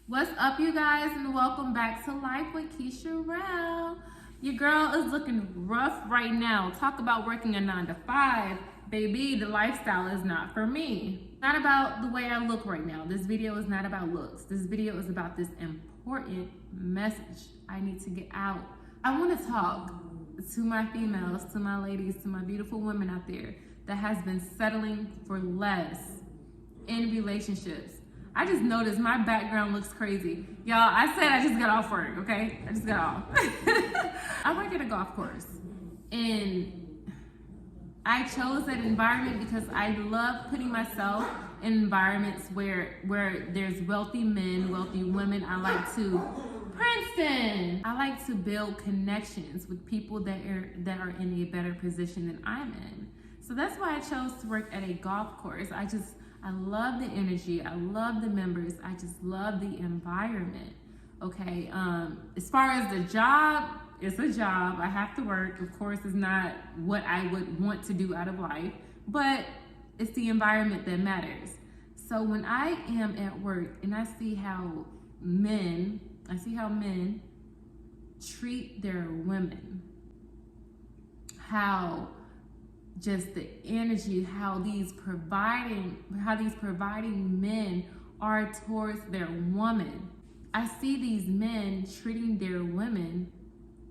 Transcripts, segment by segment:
What's up, you guys, and welcome back to Life with Ki.Cherelle. Your girl is looking rough right now. Talk about working a 9 to 5. Baby, the lifestyle is not for me. Not about the way I look right now. This video is not about looks. This video is about this important message I need to get out. I want to talk to my females, to my ladies, to my beautiful women out there that has been settling for less in relationships. I just noticed my background looks crazy. Y'all, I said I just got off work, okay? I just got off. I work at a golf course, and I chose that environment because I love putting myself in environments where there's wealthy men, wealthy women. I like to build connections with people that are in a better position than I'm in. So that's why I chose to work at a golf course. I love the energy. I love the members. I just love the environment. Okay. As far as the job, it's a job. I have to work. Of course, it's not what I would want to do out of life, but it's the environment that matters. So when I am at work and I see how men treat their women, how just the energy, how these providing men are towards their woman. I see these men treating their women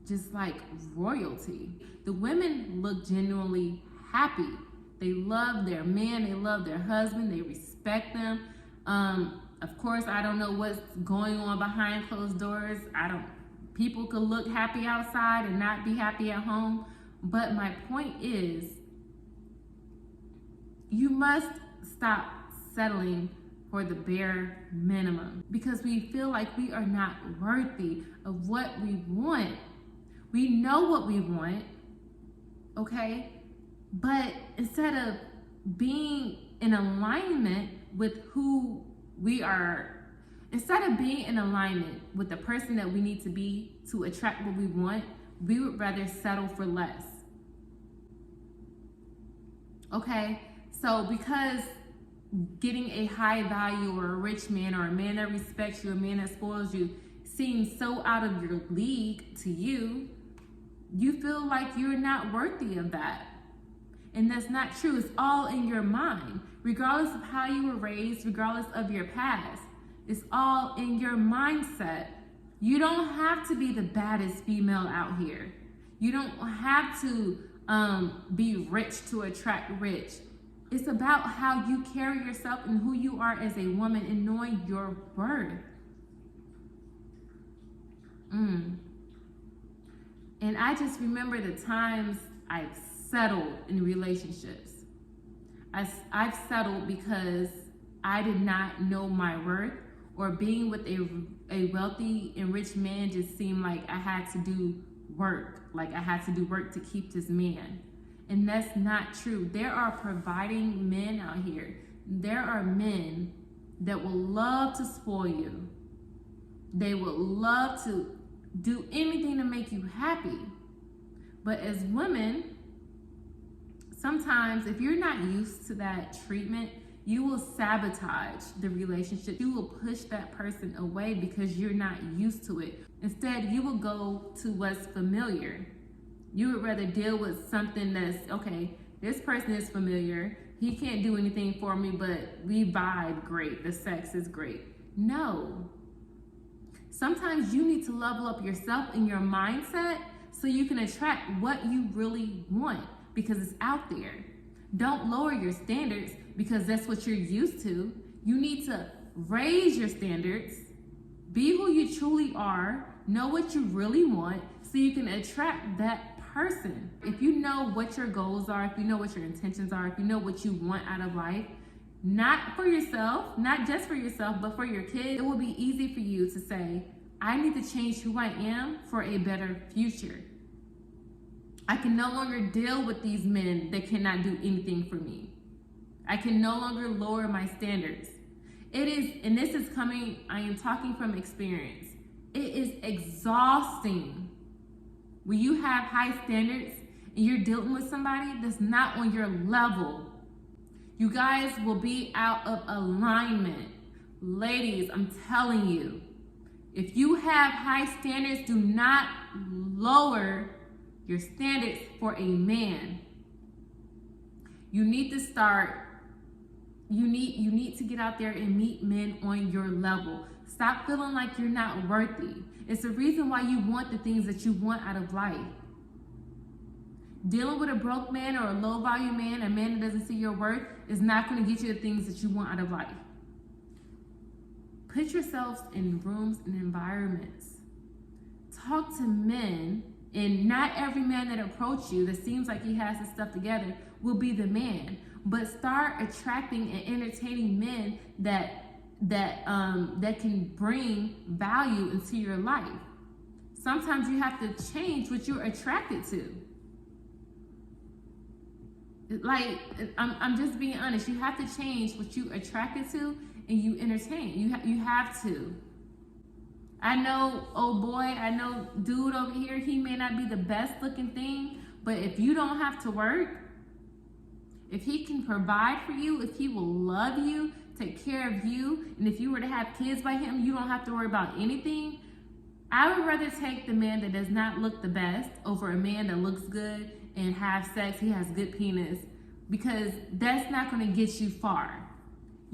just like royalty. The women look genuinely happy. They love their man, they love their husband, they respect them. Of course, I don't know what's going on behind closed doors. People could look happy outside and not be happy at home. But my point is, you must stop settling for the bare minimum because we feel like we are not worthy of what we want. We know what we want, okay? But instead of being in alignment with who we are, instead of being in alignment with the person that we need to be to attract what we want, we would rather settle for less, okay? So because getting a high value or a rich man or a man that respects you, a man that spoils you, seems so out of your league to you, you feel like you're not worthy of that. And that's not true. It's all in your mind. Regardless of how you were raised, regardless of your past, it's all in your mindset. You don't have to be the baddest female out here. You don't have to be rich to attract rich. It's about how you carry yourself and who you are as a woman and knowing your worth. And I just remember the times I've settled in relationships. I've settled because I did not know my worth, or being with a wealthy and rich man just seemed like I had to do work. Like I had to do work to keep this man. And that's not true. There are providing men out here. There are men that will love to spoil you. They will love to do anything to make you happy. But as women, sometimes if you're not used to that treatment, you will sabotage the relationship. You will push that person away because you're not used to it. Instead, you will go to what's familiar. You would rather deal with something that's, okay, this person is familiar. He can't do anything for me, but we vibe great. The sex is great. No. Sometimes you need to level up yourself and your mindset so you can attract what you really want because it's out there. Don't lower your standards because that's what you're used to. You need to raise your standards, be who you truly are, know what you really want so you can attract that person. If you know what your goals are, if you know what your intentions are, if you know what you want out of life, not for yourself, not just for yourself, but for your kids, it will be easy for you to say, I need to change who I am for a better future. I can no longer deal with these men that cannot do anything for me. I can no longer lower my standards. It is, and this is coming, I am talking from experience. It is exhausting when you have high standards and you're dealing with somebody that's not on your level. You guys will be out of alignment. Ladies, I'm telling you, if you have high standards, do not lower your standards for a man. You need to start, you need to get out there and meet men on your level. Stop feeling like you're not worthy. It's the reason why you want the things that you want out of life. Dealing with a broke man or a low value man, a man that doesn't see your worth, is not going to get you the things that you want out of life. Put yourselves in rooms and environments. Talk to men, and not every man that approaches you that seems like he has his stuff together will be the man. But start attracting and entertaining men that can bring value into your life. Sometimes you have to change what you're attracted to. Like, I'm just being honest. You have to change what you attracted to and you entertain. You have to. I know, oh boy, I know dude over here, he may not be the best looking thing, but if you don't have to work, if he can provide for you, if he will love you, take care of you, and if you were to have kids by him, you don't have to worry about anything. I would rather take the man that does not look the best over a man that looks good and have sex, he has good penis, because that's not going to get you far.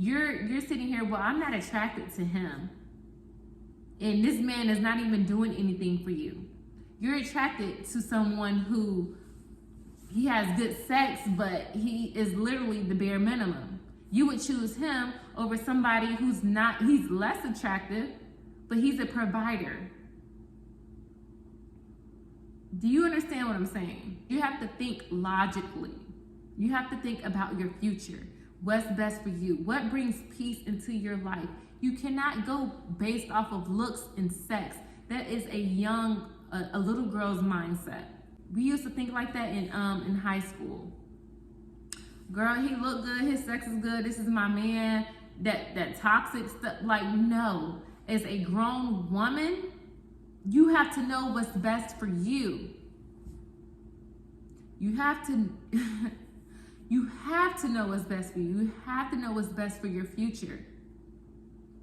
You're sitting here, well, I'm not attracted to him, and this man is not even doing anything for you. You're attracted to someone who he has good sex, but he is literally the bare minimum. You would choose him over somebody who's not, he's less attractive, but he's a provider. Do you understand what I'm saying? You have to think logically. You have to think about your future. What's best for you? What brings peace into your life? You cannot go based off of looks and sex. That is a little girl's mindset. We used to think like that in high school. Girl, he look good, his sex is good, this is my man. That toxic stuff, like, no. As a grown woman, you have to know what's best for you. You have to you have to know what's best for you. You have to know what's best for your future.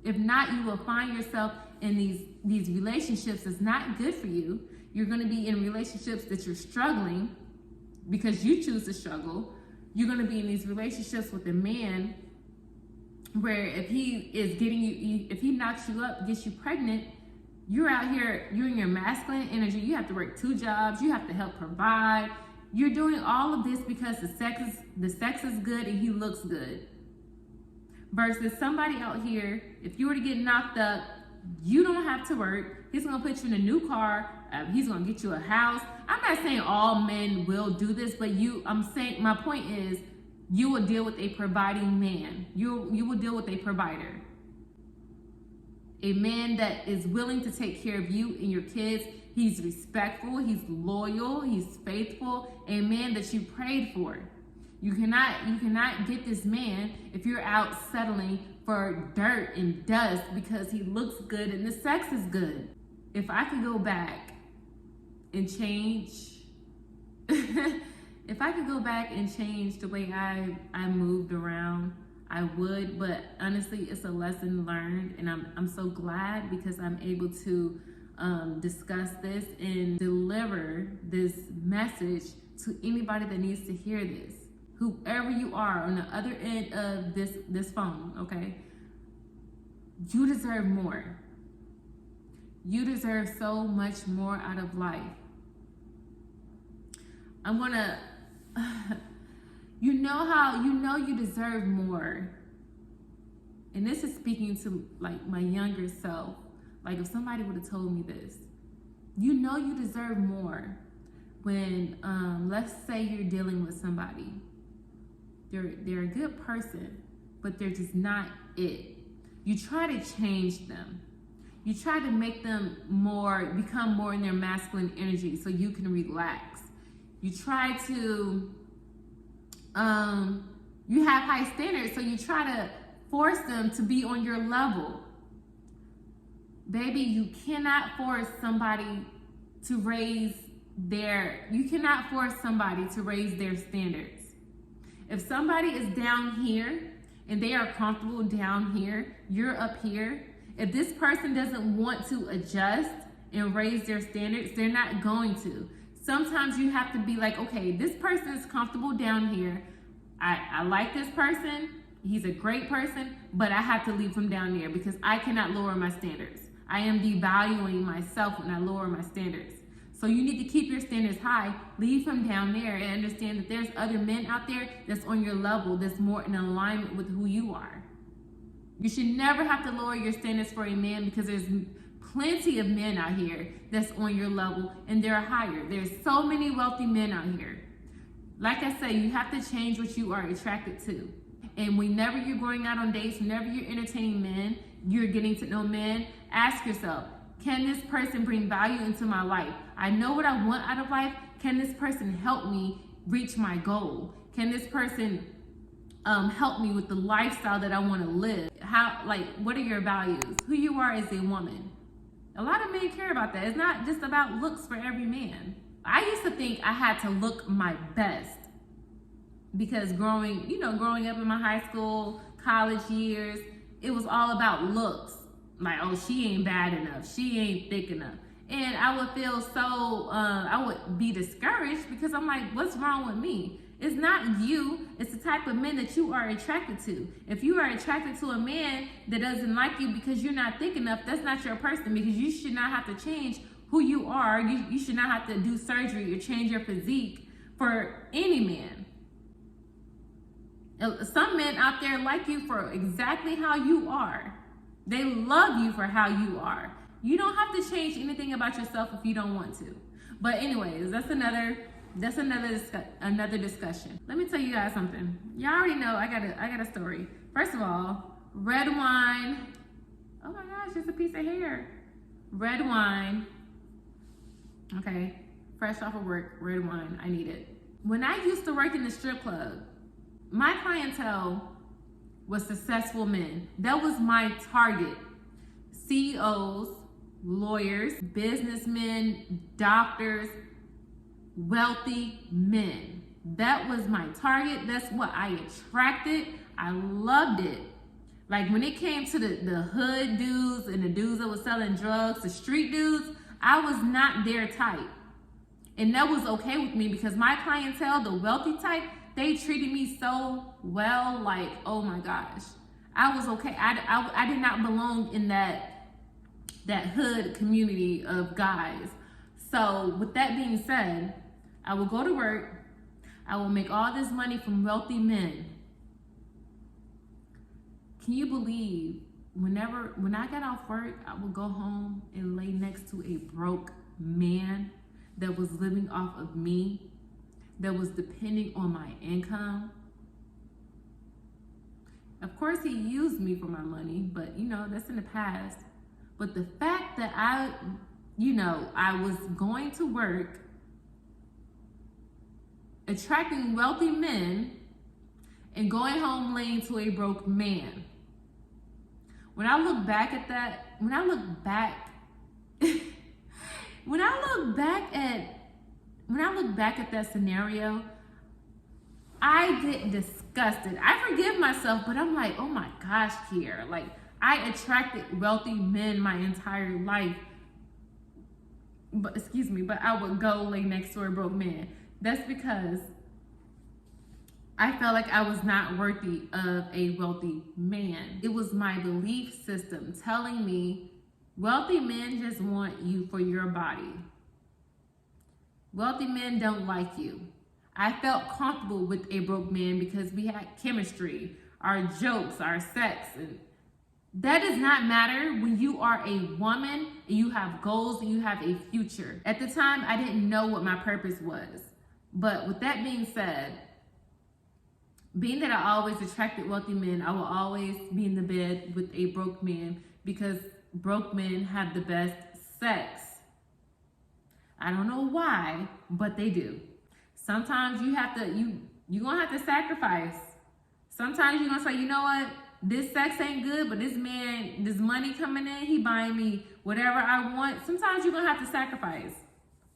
If not, you will find yourself in these relationships that's not good for you. You're going to be in relationships that you're struggling because you choose to struggle. You're going to be in these relationships with a man where if he is getting you, if he knocks you up, gets you pregnant, you're out here, you're in your masculine energy. You have to work 2 jobs. You have to help provide. You're doing all of this because the sex is good and he looks good. Versus somebody out here, if you were to get knocked up, you don't have to work. He's going to put you in a new car. He's going to get you a house. I'm not saying all men will do this, but I'm saying, my point is, you will deal with a providing man. You will deal with a provider. A man that is willing to take care of you and your kids. He's respectful, he's loyal, he's faithful, a man that you prayed for. You cannot get this man if you're out settling for dirt and dust because he looks good and the sex is good. If I could go back and change, if I could go back and change the way I moved around, I would, but honestly, it's a lesson learned, and I'm so glad because I'm able to discuss this and deliver this message to anybody that needs to hear this. Whoever you are on the other end of this phone, okay? You deserve more. You deserve so much more out of life. I'm gonna, you know you deserve more. And this is speaking to like my younger self. Like if somebody would have told me this, you know you deserve more when, let's say you're dealing with somebody. They're a good person, but they're just not it. You try to change them. You try to make them become more in their masculine energy so you can relax. You try to, you have high standards, so you try to force them to be on your level. Baby, you cannot force somebody to raise their standards. If somebody is down here and they are comfortable down here, you're up here. If this person doesn't want to adjust and raise their standards, they're not going to. Sometimes you have to be like, okay, this person is comfortable down here. I like this person. He's a great person, but I have to leave him down there because I cannot lower my standards. I am devaluing myself when I lower my standards. So you need to keep your standards high, leave him down there, and understand that there's other men out there that's on your level, that's more in alignment with who you are. You should never have to lower your standards for a man because there's plenty of men out here that's on your level and they're higher. There's so many wealthy men out here. Like I said, you have to change what you are attracted to. And whenever you're going out on dates, whenever you're entertaining men, you're getting to know men, ask yourself, can this person bring value into my life? I know what I want out of life. Can this person help me reach my goal? Can this person help me with the lifestyle that I want to live? What are your values? Who you are as a woman. A lot of men care about that. It's not just about looks for every man. I used to think I had to look my best because growing up in my high school, college years, it was all about looks. Like, oh, she ain't bad enough. She ain't thick enough. And I would feel so, I would be discouraged because I'm like, what's wrong with me? It's not you, it's the type of men that you are attracted to. If you are attracted to a man that doesn't like you because you're not thick enough, that's not your person, because you should not have to change who you are. You should not have to do surgery or change your physique for any man. Some men out there like you for exactly how you are. They love you for how you are. You don't have to change anything about yourself if you don't want to. But anyways, that's another discussion. Let me tell you guys something. Y'all already know I got a story. First of all, red wine. Oh my gosh, it's a piece of hair. Red wine. Okay, fresh off of work, red wine. I need it. When I used to work in the strip club, my clientele was successful men. That was my target. CEOs, lawyers, businessmen, doctors, wealthy men. That was my target. That's what I attracted. I loved it. Like when it came to the hood dudes and the dudes that was selling drugs, the street dudes, I was not their type. And that was okay with me because my clientele, the wealthy type, they treated me so well, like, oh my gosh. I was okay. I did not belong in that hood community of guys. So with that being said, I will go to work. I will make all this money from wealthy men. Can you believe when I got off work, I would go home and lay next to a broke man that was living off of me, that was depending on my income. Of course, he used me for my money, but that's in the past. But the fact that I was going to work, attracting wealthy men, and going home laying to a broke man. When I look back at that, when I look back at that scenario, I get disgusted. I forgive myself, but I'm like, oh my gosh, Kiera. Like, I attracted wealthy men my entire life. But I would go lay next to a broke man. That's because I felt like I was not worthy of a wealthy man. It was my belief system telling me wealthy men just want you for your body. Wealthy men don't like you. I felt comfortable with a broke man because we had chemistry, our jokes, our sex. And that does not matter when you are a woman and you have goals and you have a future. At the time, I didn't know what my purpose was. But with that being said, being that I always attracted wealthy men, I will always be in the bed with a broke man because broke men have the best sex. I don't know why, but they do. Sometimes you're gonna have to sacrifice. Sometimes you're gonna say, you know what? This sex ain't good, but this man, this money coming in, he buying me whatever I want. Sometimes you're gonna have to sacrifice.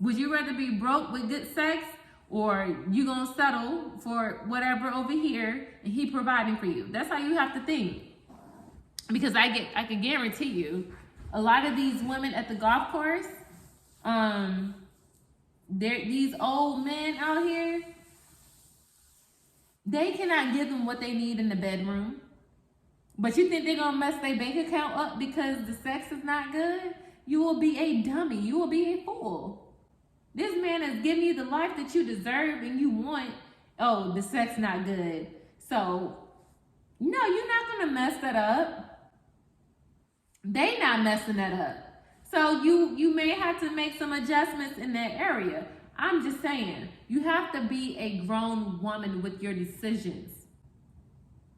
Would you rather be broke with good sex or you gonna settle for whatever over here and he providing for you. That's how you have to think. Because I can guarantee you, a lot of these women at the golf course, these old men out here, they cannot give them what they need in the bedroom. But you think they're gonna mess their bank account up because the sex is not good? You will be a dummy. You will be a fool. This man is giving you the life that you deserve and you want. Oh, the sex not good. So, no, you're not gonna mess that up. They not messing that up. So you may have to make some adjustments in that area. I'm just saying, you have to be a grown woman with your decisions.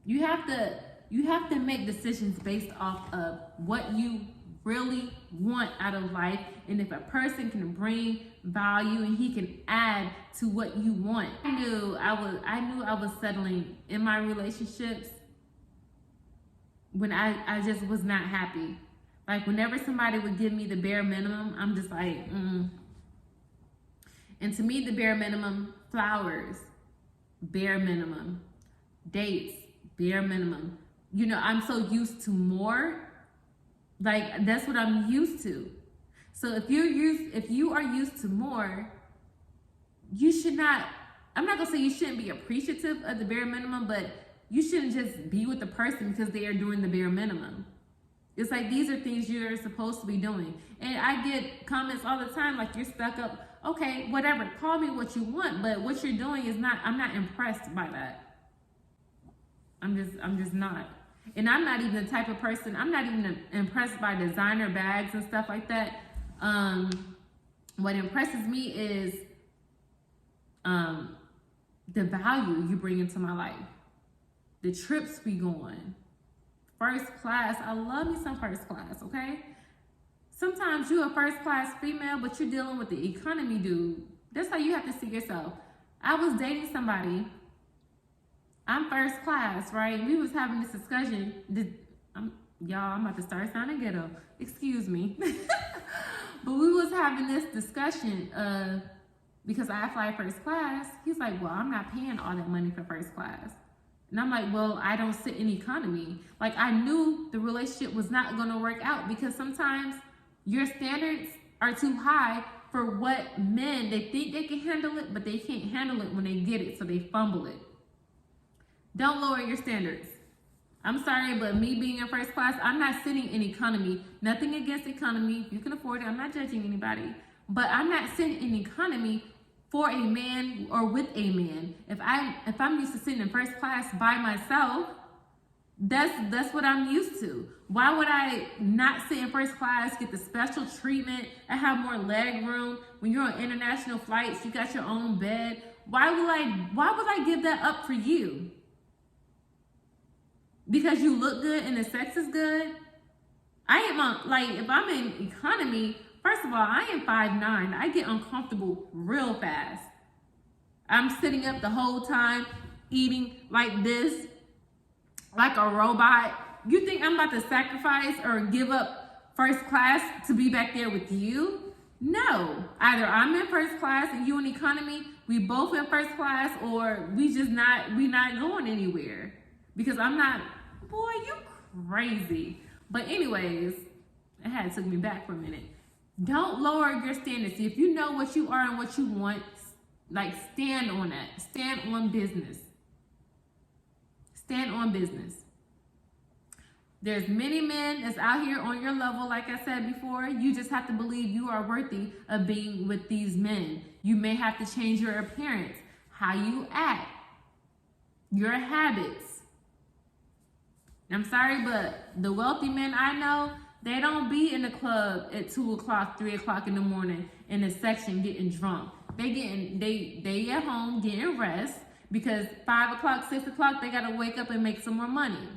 You have to make decisions based off of what you really want out of life, and if a person can bring value and he can add to what you want. I knew I was settling in my relationships when I just was not happy. Like whenever somebody would give me the bare minimum, I'm just like, And to me, the bare minimum, flowers, bare minimum, dates, bare minimum. You know, I'm so used to more. Like that's what I'm used to. So if you are used to more, you should not, I'm not gonna say you shouldn't be appreciative of the bare minimum, but you shouldn't just be with the person because they are doing the bare minimum. It's like these are things you're supposed to be doing. And I get comments all the time like, you're stuck up. Okay, whatever, call me what you want, but what you're doing is not, I'm not impressed by that. I'm just not. And I'm not even the type of person, I'm not even impressed by designer bags and stuff like that. What impresses me is the value you bring into my life. The trips we go on. First class, I love me some first class, okay? Sometimes you're a first class female, but you're dealing with the economy dude. That's how you have to see yourself. I was dating somebody. I'm first class, right? We was having this discussion. Y'all, I'm about to start sounding ghetto. Excuse me. But we was having this discussion because I fly first class. He's like, well, I'm not paying all that money for first class. And I'm like, well, I don't sit in economy. Like I knew the relationship was not gonna work out because sometimes your standards are too high for what men, they think they can handle it, but they can't handle it when they get it, so they fumble it. Don't lower your standards. I'm sorry, but me being in first class, I'm not sitting in economy. Nothing against economy. If you can afford it, I'm not judging anybody. But I'm not sitting in economy for a man or with a man. If I'm used to sitting in first class by myself, that's what I'm used to. Why would I not sit in first class, get the special treatment, and have more leg room? When you're on international flights, you got your own bed. Why would I give that up for you? Because you look good and the sex is good? I am if I'm in economy, first of all, I am 5'9". I get uncomfortable real fast. I'm sitting up the whole time, eating like this, like a robot. You think I'm about to sacrifice or give up first class to be back there with you? No. Either I'm in first class and you in economy, we both in first class, or we not going anywhere. Because I'm not, boy, you crazy. But anyways, it had took me back for a minute. Don't lower your standards. See, if you know what you are and what you want, like stand on that. Stand on business. Stand on business. There's many men that's out here on your level, like I said before. You just have to believe you are worthy of being with these men. You may have to change your appearance, how you act, your habits. I'm sorry, but the wealthy men I know, they don't be in the club at 2 o'clock, 3 o'clock in the morning in a section getting drunk. They at home getting rest because 5 o'clock, 6 o'clock, they gotta wake up and make some more money.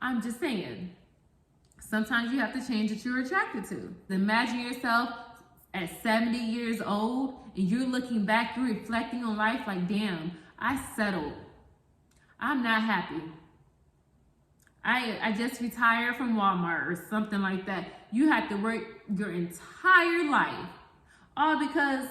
I'm just saying, sometimes you have to change what you're attracted to. Imagine yourself at 70 years old and you're looking back, you're reflecting on life like, damn, I settled. I'm not happy. I just retired from Walmart or something like that. You have to work your entire life, all because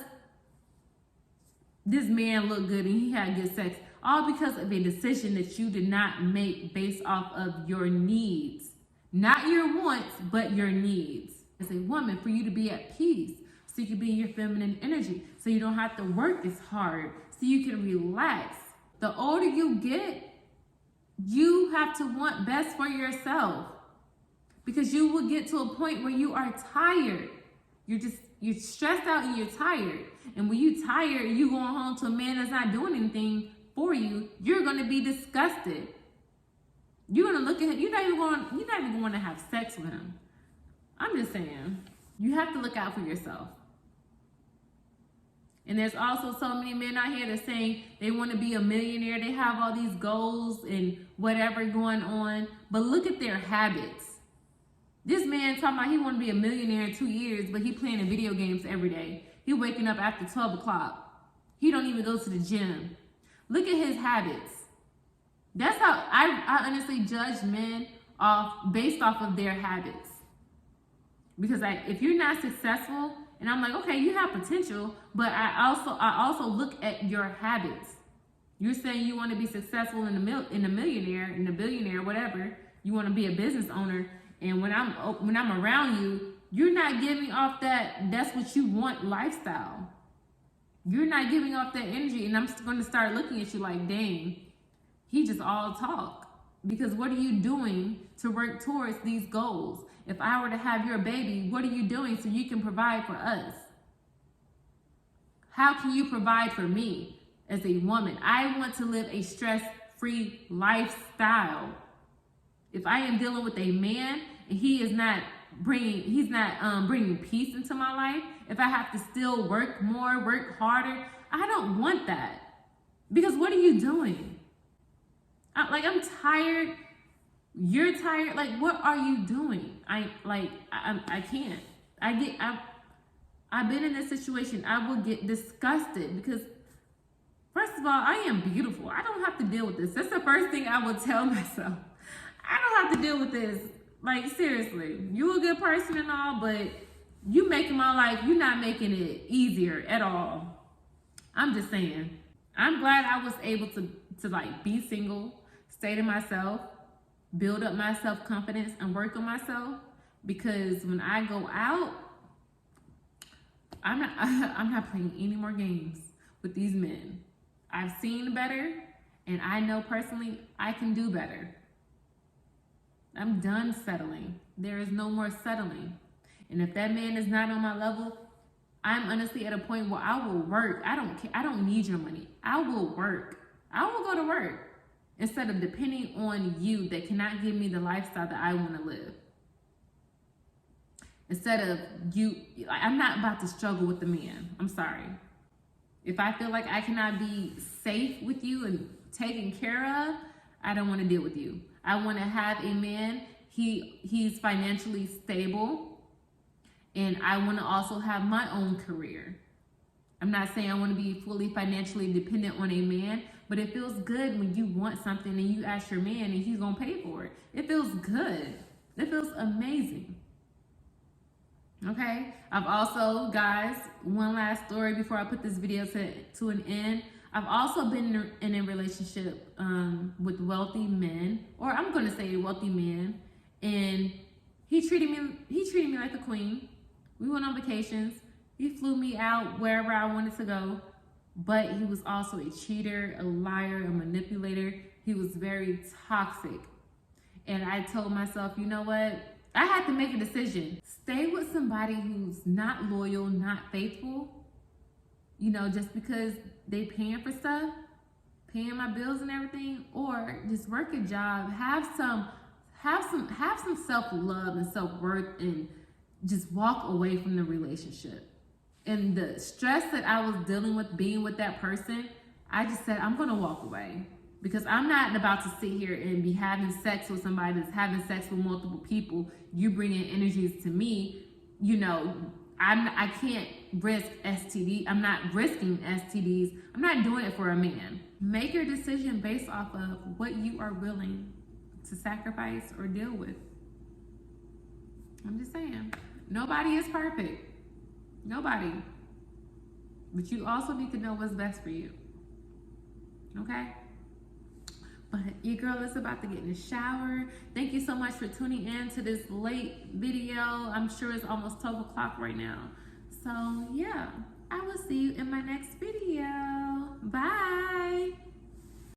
this man looked good and he had good sex, all because of a decision that you did not make based off of your needs. Not your wants, but your needs. As a woman, for you to be at peace, so you can be in your feminine energy, so you don't have to work as hard, so you can relax. The older you get, you have to want best for yourself, because you will get to a point where you are tired. You're stressed out and you're tired. And when you're tired, you going home to a man that's not doing anything for you, you're going to be disgusted. You're going to look at him, you're not even going to want to have sex with him. I'm just saying, you have to look out for yourself. And there's also so many men out here that saying they want to be a millionaire. They have all these goals and whatever going on, but look at their habits. This man talking about he want to be a millionaire in 2 years, but he playing in video games every day. He waking up after 12 o'clock. He don't even go to the gym. Look at his habits. That's how I honestly judge men based off of their habits. Because if you're not successful, and I'm like, okay, you have potential, but I also look at your habits. You're saying you want to be successful in the millionaire, in the billionaire, whatever. You want to be a business owner, and when I'm around you, you're not giving off that's what you want lifestyle. You're not giving off that energy, and I'm going to start looking at you like, dang, he just all talk. Because what are you doing to work towards these goals? If I were to have your baby, what are you doing so you can provide for us? How can you provide for me as a woman? I want to live a stress-free lifestyle. If I am dealing with a man and he's not bringing peace into my life, if I have to still work more, work harder, I don't want that. Because what are you doing? I'm tired. You're tired. Like, what are you doing? I can't. I've been in this situation. I will get disgusted because, first of all, I am beautiful. I don't have to deal with this. That's the first thing I will tell myself. I don't have to deal with this. Like, seriously, you a good person and all, but you making my life, you're not making it easier at all. I'm just saying. I'm glad I was able to be single, stay to myself, build up my self-confidence and work on myself, because when I go out, I'm not playing any more games with these men. I've seen better, and I know personally I can do better. I'm done settling. There is no more settling. And if that man is not on my level, I'm honestly at a point where I will work. I don't care. I don't need your money. I will work. I will go to work instead of depending on you that cannot give me the lifestyle that I want to live. Instead of you, I'm not about to struggle with the man. I'm sorry. If I feel like I cannot be safe with you and taken care of, I don't want to deal with you. I want to have a man, he's financially stable, and I want to also have my own career. I'm not saying I want to be fully financially dependent on a man, but it feels good when you want something and you ask your man and he's going to pay for it. It feels good. It feels amazing. Okay? I've also, guys, one last story before I put this video to an end. I've also been in a relationship with wealthy men, or I'm going to say a wealthy man, and he treated me like a queen. We went on vacations. He flew me out wherever I wanted to go, but he was also a cheater, a liar, a manipulator. He was very toxic. And I told myself, you know what? I had to make a decision. Stay with somebody who's not loyal, not faithful, just because they paying for stuff, paying my bills and everything, or just work a job, have some self-love and self-worth, and just walk away from the relationship. And the stress that I was dealing with being with that person, I just said, I'm going to walk away, because I'm not about to sit here and be having sex with somebody that's having sex with multiple people. You bringing energies to me, I can't risk STD. I'm not risking STDs. I'm not doing it for a man. Make your decision based off of what you are willing to sacrifice or deal with. I'm just saying. Nobody is perfect. Nobody. But you also need to know what's best for you. Okay? But your girl is about to get in the shower. Thank you so much for tuning in to this late video. I'm sure it's almost 12 o'clock right now. So yeah, I will see you in my next